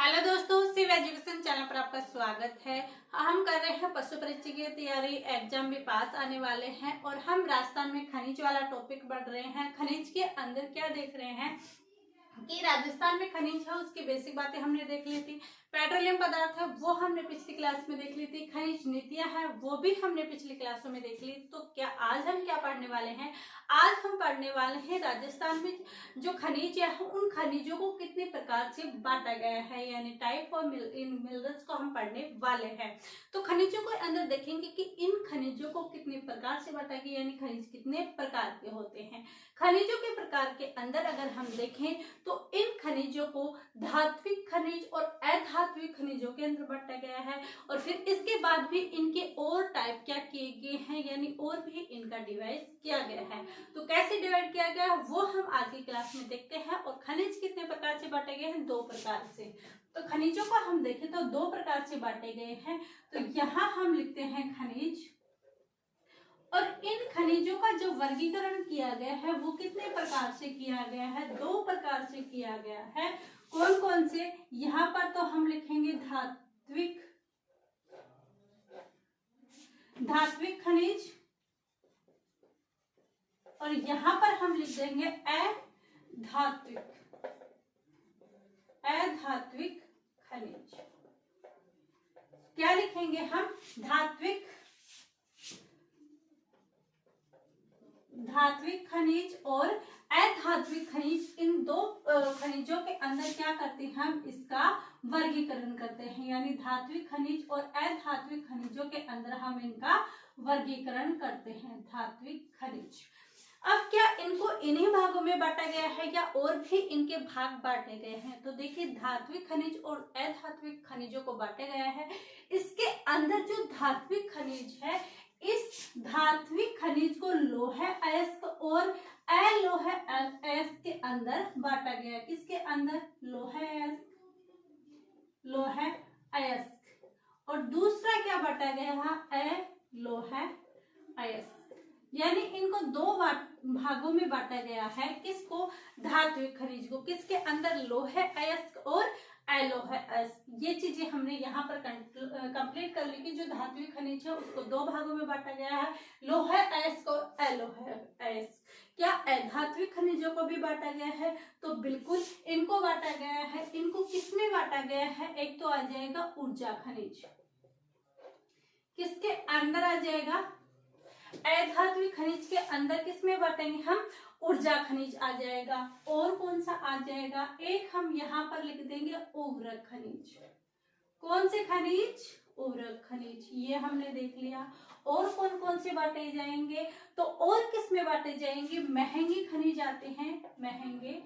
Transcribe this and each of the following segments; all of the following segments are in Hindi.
हेलो दोस्तों, शिव एजुकेशन चैनल पर आपका स्वागत है। हम कर रहे हैं पशु परीक्षा की तैयारी, एग्जाम में पास आने वाले हैं और हम राजस्थान में खनिज वाला टॉपिक पढ़ रहे हैं। खनिज के अंदर क्या देख रहे हैं कि राजस्थान में खनिज है, उसकी बेसिक बातें हमने देख ली थी। पेट्रोलियम पदार्थ है वो हमने पिछली क्लास में देख ली थी। खनिज नीतियां हैं वो भी हमने पिछली क्लासों में देख ली। तो क्या आज हम क्या पढ़ने वाले हैं? आज हम पढ़ने वाले हैं राजस्थान में जो खनिज है उन खनिजों को कितने प्रकार से बांटा गया है, यानी टाइप ऑफ मिनरल्स को हम पढ़ने वाले हैं। तो खनिजों के अंदर देखेंगे कि इन खनिजों को कितने प्रकार से बांटा गया, यानी खनिज कितने प्रकार के होते हैं। खनिजों के प्रकार के अंदर अगर हम देखें तो इन खनिजों को धात्विक खनिज और अधात्विक खनिजों के अंदर बांटा गया है। और फिर इसके बाद भी इनके और टाइप क्या किए गए हैं, यानी और भी इनका डिवाइड किया गया है। तो कैसे डिवाइड किया गया है वो हम आज की क्लास में देखते हैं। और खनिज कितने प्रकार से बांटे गए हैं? 2 प्रकार से। तो खनिजों को हम देखें तो 2 प्रकार से बांटे गए हैं। तो यहाँ हम लिखते हैं खनिज, और इन खनिजों का जो वर्गीकरण किया गया है वो कितने प्रकार से किया गया है? 2 प्रकार से किया गया है। कौन कौन से? यहाँ पर तो हम लिखेंगे धात्विक खनिज, और यहाँ पर हम लिख देंगे अधात्विक खनिज। क्या लिखेंगे हम? धात्विक खनिज और अधात्विक खनिज। इन 2 खनिजों के अंदर क्या करते हैं? हम इसका वर्गीकरण करते हैं, यानी धात्विक खनिज और अधात्विक खनिजों के अंदर हम इनका वर्गीकरण करते हैं। धात्विक खनिज। अब क्या इनको इन्हीं भागों में बांटा गया है या और भी इनके भाग बांटे गए हैं? तो देखिए, धात्विक खनिज और अधात्विक खनिजों को बांटा गया है। इसके अंदर जो धात्विक खनिज है, इस धात्विक खनिज को लोह अयस्क और अलोह अयस्क के अंदर बांटा गया। किसके अंदर? लोह अयस्क। और दूसरा क्या बांटा गया? अलोह अयस्क। यानी इनको 2 भागों में बांटा गया है। किसको? धात्विक खनिज को। किसके अंदर? लोह अयस्क और अलोह अयस्क। ये चीजें हमने यहाँ पर कंप्लीट कर ली कि जो धात्विक खनिज है उसको 2 भागों में बांटा गया है, लोह अयस्क और अलोह अयस्क। क्या अधात्विक खनिजों को भी बांटा गया है? तो बिल्कुल इनको बांटा गया है। इनको किसमें बांटा गया है? एक तो आ जाएगा ऊर्जा खनिज। किसके अंदर आ जाएगा? अधात्विक खनिज के अंदर किसमें बांटेंगे हम? ऊर्जा खनिज आ जाएगा। और कौन सा आ जाएगा? एक हम यहाँ पर लिख देंगे उर्वरक खनिज। कौन से खनिज? उर्वरक खनिज। ये हमने देख लिया। और कौन कौन से बांटे जाएंगे? तो और किस में बांटे जाएंगे? महंगे खनिज आते हैं, महंगे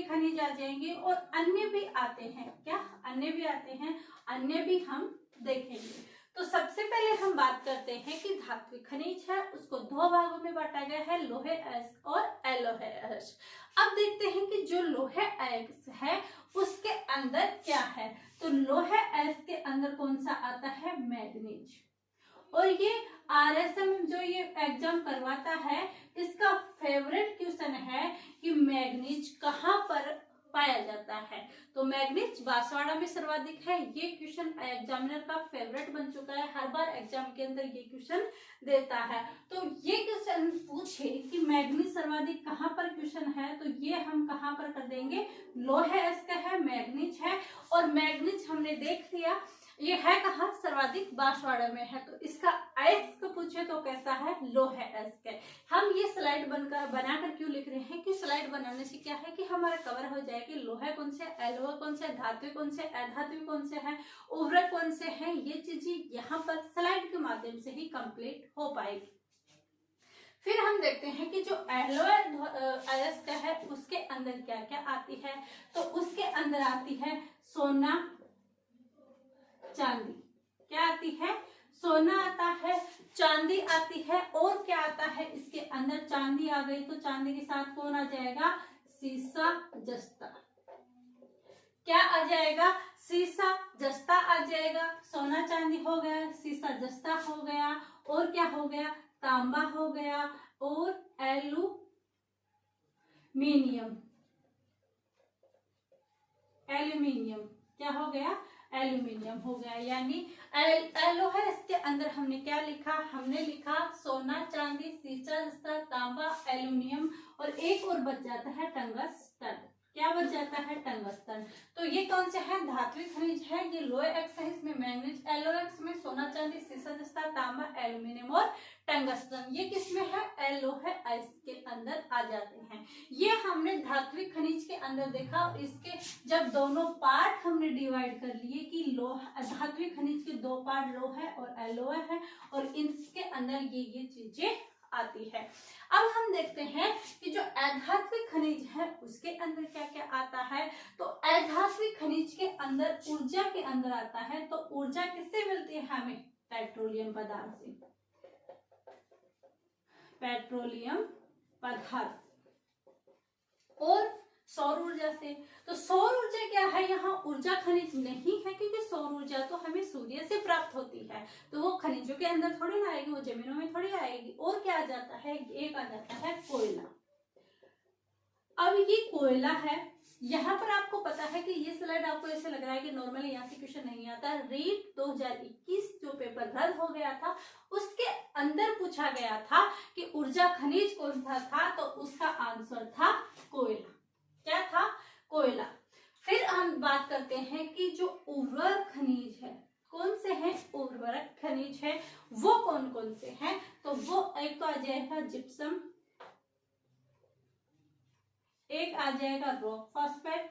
खनिज आ जाएंगे। और अन्य भी आते हैं। क्या? अन्य भी आते हैं। अन्य भी हम देखेंगे। तो सबसे पहले हम बात करते हैं कि धात्विक खनिज है उसको 2 भागों में बांटा गया है, लोह अयस्क और अलोह अयस्क। अब देखते हैं कि जो लोह अयस्क है उसके अंदर क्या है। तो लोह अयस्क के अंदर कौन सा आता है? मैग्नीज। और ये RSM जो ये एग्जाम करवाता है, इसका फेवरेट क्वेश्चन है कि मैग्नीज कहाँ पर पाया जाता है। तो मैग्नीज बांसवाड़ा में सर्वाधिक है। ये क्वेश्चन एग्जामिनर का फेवरेट बन चुका है। हर बार एग्जाम के अंदर ये क्वेश्चन देता है। तो ये क्वेश्चन पूछे कि मैग्नीज सर्वाधिक कहाँ पर क्वेश्चन है, तो ये हम कहाँ पर कर देंगे? लोह अयस्क है, मैग्नीज है। और मैग्नीज हमने देख लिया ये है कहाँ? सर्वाधिक बांसवाड़ा में है। तो इसका अयस्क पूछे तो कैसा है? लोह अयस्क है। हम ये स्लाइड बनाकर क्यों लिख रहे हैं कि स्लाइड बनाने से क्या है कि हमारा कवर हो जाए कि लोह कौन से, अलोह कौन से, धात्विक कौन से, अधात्विक कौन से है, उर्वरक कौन से है। ये चीजें यहाँ पर स्लाइड के माध्यम से ही कंप्लीट हो पाएगी। फिर हम देखते हैं कि जो अलोह अयस्क है उसके अंदर क्या क्या आती है। तो उसके अंदर आती है सोना, चांदी। क्या आती है? सोना आता है, चांदी आती है। और क्या आता है इसके अंदर? चांदी आ गई तो चांदी के साथ कौन आ जाएगा? सीसा, जस्ता। क्या आ जाएगा? सीसा, जस्ता आ जाएगा। सोना चांदी हो गया, सीसा जस्ता हो गया, और क्या हो गया? तांबा हो गया, और एल्यूमिनियम। एल्यूमिनियम, क्या हो गया, एल्यूमिनियम हो गया। यानी एलो है, इसके अंदर हमने क्या लिखा, हमने लिखा सोना, चांदी, सीसा, जस्ता, तांबा, एल्यूमिनियम, और एक और बच जाता है टंगस्टन। क्या बच जाता है, टंगस्टन। तो ये कौन से है, धात्विक खनिज है। ये लो एक्स है, इसमें मैंगनीज, एलो एक्स में सोना, चांदी, सीसा, जस्ता, तांबा, एल्यूमिनियम और टंगस्टन। ये किसमें है, एलो है, इसके अंदर आ जाते हैं। ये हमने धात्विक खनिज के अंदर देखा। इसके जब दोनों पार्ट हमने डिवाइड कर लिए कि लोह, धात्विक खनिज के दो पार्ट लो है और एलोय है, और इनके अंदर ये चीजें आती है। अब हम देखते हैं कि जो अधात्विक खनिज है उसके अंदर क्या क्या आता है। तो अधात्विक खनिज के अंदर ऊर्जा के अंदर आता है। तो ऊर्जा किससे मिलती है हमें, पेट्रोलियम पदार्थ से, पेट्रोलियम पदार्थ, और सौर ऊर्जा से। तो सौर ऊर्जा क्या है, यहाँ ऊर्जा खनिज नहीं है, क्योंकि सौर ऊर्जा तो हमें सूर्य से प्राप्त होती है, तो वो खनिजों के अंदर थोड़ी ना आएगी, वो जमीनों में थोड़ी आएगी। और क्या आ जाता है, एक आ जाता है कोयला। अब ये कोयला है, यहाँ पर आपको पता है कि ये स्लाइड आपको ऐसे लग रहा है कि नॉर्मली यहाँ से क्वेश्चन नहीं आता। रीट 2021 जो पेपर रद्द हो गया था उसके अंदर पूछा गया था कि ऊर्जा खनिज कौन सा था, तो उसका आंसर था कोयला। क्या था, कोयला। फिर हम बात करते हैं कि जो उर्वरक खनिज है, कौन से हैं उर्वरक खनिज है, वो कौन कौन से हैं। तो वो एक तो आ जाएगा जिप्सम, एक आ जाएगा रॉक फॉस्फेट,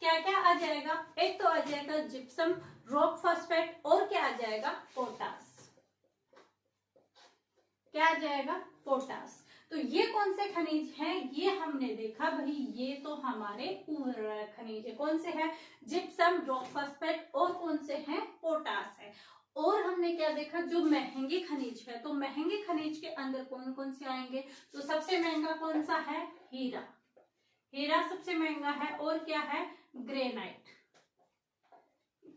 क्या क्या आ जाएगा, एक तो आ जाएगा जिप्सम, रॉक फॉस्फेट, और क्या आ जाएगा, पोटास। क्या आ जाएगा, पोटास। तो ये कौन से खनिज हैं, ये हमने देखा भाई, ये तो हमारे उर्वरक खनिज है। कौन से हैं, जिप्सम, रॉक फॉस्फेट, और कौन से हैं, पोटास है। और हमने क्या देखा, जो महंगे खनिज है, तो महंगे खनिज के अंदर कौन कौन से आएंगे। तो सबसे महंगा कौन सा है, हीरा, हीरा सबसे महंगा है। और क्या है, ग्रेनाइट,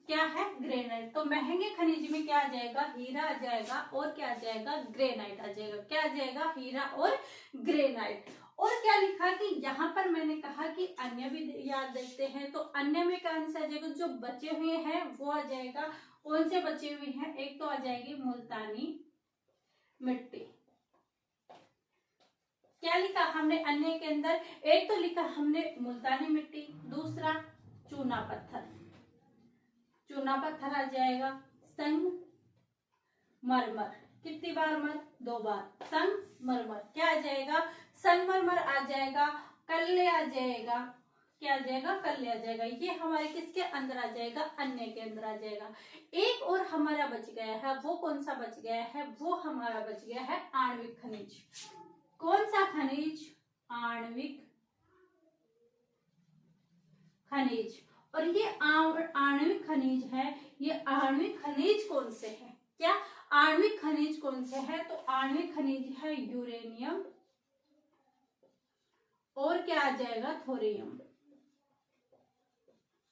क्या है, ग्रेनाइट। तो महंगे खनिज में क्या आ जाएगा, हीरा आ जाएगा, और क्या आ जाएगा, ग्रेनाइट आ जाएगा। क्या आ जाएगा, हीरा और ग्रेनाइट। और क्या लिखा कि यहाँ पर मैंने कहा कि अन्य भी याद देखते हैं, तो अन्य में कौन सा आ जाएगा, जो बचे हुए हैं वो आ जाएगा। कौन से बचे हुए हैं, एक तो आ जाएगी मुल्तानी मिट्टी। क्या लिखा हमने अन्य के अंदर, एक तो लिखा हमने मुल्तानी मिट्टी, दूसरा चूना पत्थर, चूना पत्थर आ जाएगा, संगमरमर, कितनी बार मर, 2 बार, संगमरमर। क्या आ जाएगा, संगमरमर आ जाएगा, कल्ले आ जाएगा, क्या आ जाएगा, कल्ले आ जाएगा। ये हमारे किसके अंदर आ जाएगा, अन्य के अंदर आ जाएगा। एक और हमारा बच गया है, वो कौन सा बच गया है, वो हमारा बच गया है आणविक खनिज। कौन सा खनिज, आणविक खनिज। और ये आणविक खनिज है, ये आणविक खनिज कौन से है, क्या आणविक खनिज कौन से है, तो आणविक खनिज है यूरेनियम, और क्या आ जाएगा, थोरियम।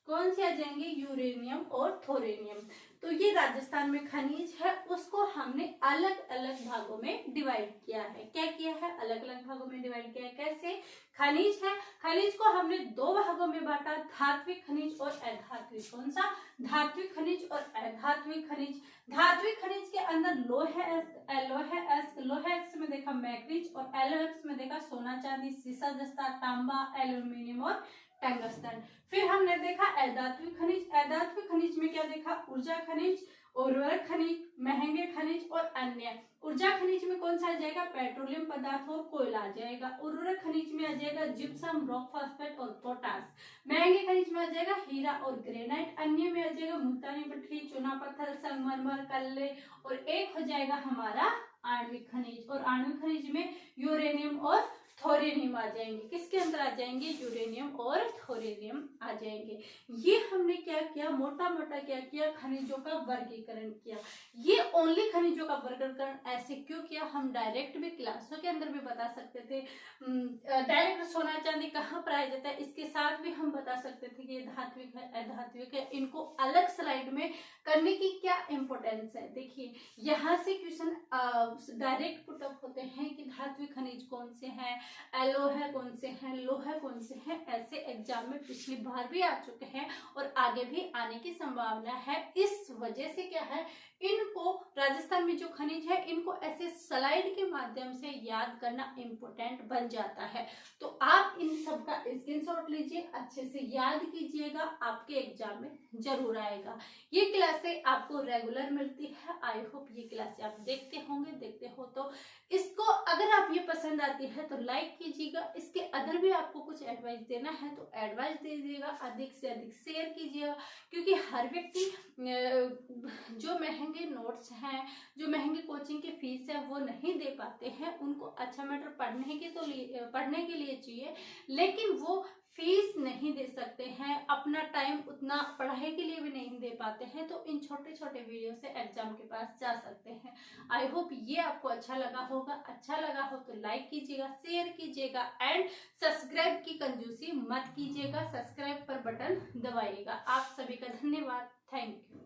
कौन से आ जाएंगे, यूरेनियम और थोरेनियम। तो ये राजस्थान में खनिज है, उसको हमने अलग अलग भागों में डिवाइड किया है। क्या किया है, अलग अलग भागों में डिवाइड किया है। कैसे, खनिज है, खनिज को हमने 2 भागों में बांटा, धात्विक खनिज और अधात्विक। कौन सा, धात्विक खनिज और अधात्विक खनिज। धात्विक खनिज के अंदर लोहे एक्स में देखा मैग्नीज, और एलो एक्स में देखा सोना, चांदी, सीसा, जस्ता, तांबा, एल्यूमिनियम और टंगस्टन। फिर हमने देखा अधात्विक खनिज, अधात्विक खनिज में क्या देखा, ऊर्जा खनिज, उर्वरक खनिज, महंगे खनिज और अन्य। ऊर्जा खनिज में कौन सा आ जाएगा, पेट्रोलियम पदार्थ और कोयला आ जाएगा। उर्वरक खनिज में आ जाएगा जिप्सम, रॉक फॉस्फेट और पोटास। महंगे खनिज में आ जाएगा हीरा और ग्रेनाइट। अन्य में आ जाएगा मुल्तानी मिट्टी, चूना पत्थर, संगमरमर, कल्ले, और एक हो जाएगा हमारा आणविक खनिज। और आणविक खनिज में यूरेनियम और थोरियम आ जाएंगे। किसके अंदर आ जाएंगे, यूरेनियम और थोरियम आ जाएंगे। ये हमने क्या किया, मोटा मोटा क्या किया, खनिजों का वर्गीकरण किया। ये ओनली खनिजों का वर्गीकरण ऐसे क्यों किया, हम डायरेक्ट भी क्लासों के अंदर भी बता सकते थे, डायरेक्ट सोना चांदी कहाँ पाया जाता है, इसके साथ भी हम बता सकते थे कि ये धात्विक है, अधात्विक है। इनको अलग स्लाइड में करने की क्या इंपॉर्टेंस है। देखिए यहाँ से क्वेश्चन डायरेक्ट पुटअप होते हैं कि धात्विक खनिज कौन से हैं, एलोह कौन से हैं, लोह कौन से हैं। ऐसे एग्जाम में पिछली बार भी आ चुके हैं और आगे भी आने की संभावना है। इस वजह से क्या है, इनको राजस्थान में जो खनिज है इनको ऐसे स्लाइड के माध्यम से याद करना इम्पोर्टेंट बन जाता है। तो आप इन सब का स्क्रीनशॉट लीजिए, अच्छे से याद कीजिएगा, आपके एग्जाम में जरूर आएगा। ये क्लासें आपको रेगुलर मिलती है। आई होप ये क्लासें आप देखते होंगे, देखते हो तो इसको अगर आप ये पसंद आती है तो लाइक कीजिएगा। इसके अदर भी आपको कुछ एडवाइस देना है तो एडवाइस दीजिएगा, अधिक से अधिक शेयर कीजिएगा, क्योंकि हर व्यक्ति जो महंगे नोट्स हैं, जो महंगी कोचिंग की फीस है वो नहीं दे पाते हैं। उनको अच्छा मैटर पढ़ने के लिए चाहिए, लेकिन वो फीस नहीं दे सकते हैं, अपना टाइम उतना पढ़ाई के लिए भी नहीं दे पाते हैं। तो इन छोटे छोटे वीडियो से एग्जाम के पास जा सकते हैं। आई होप ये आपको अच्छा लगा होगा। अच्छा लगा हो तो लाइक कीजिएगा, शेयर कीजिएगा एंड सब्सक्राइब की कंजूसी मत कीजिएगा। सब्सक्राइब पर बटन दबाइएगा। आप सभी का धन्यवाद। Thank you.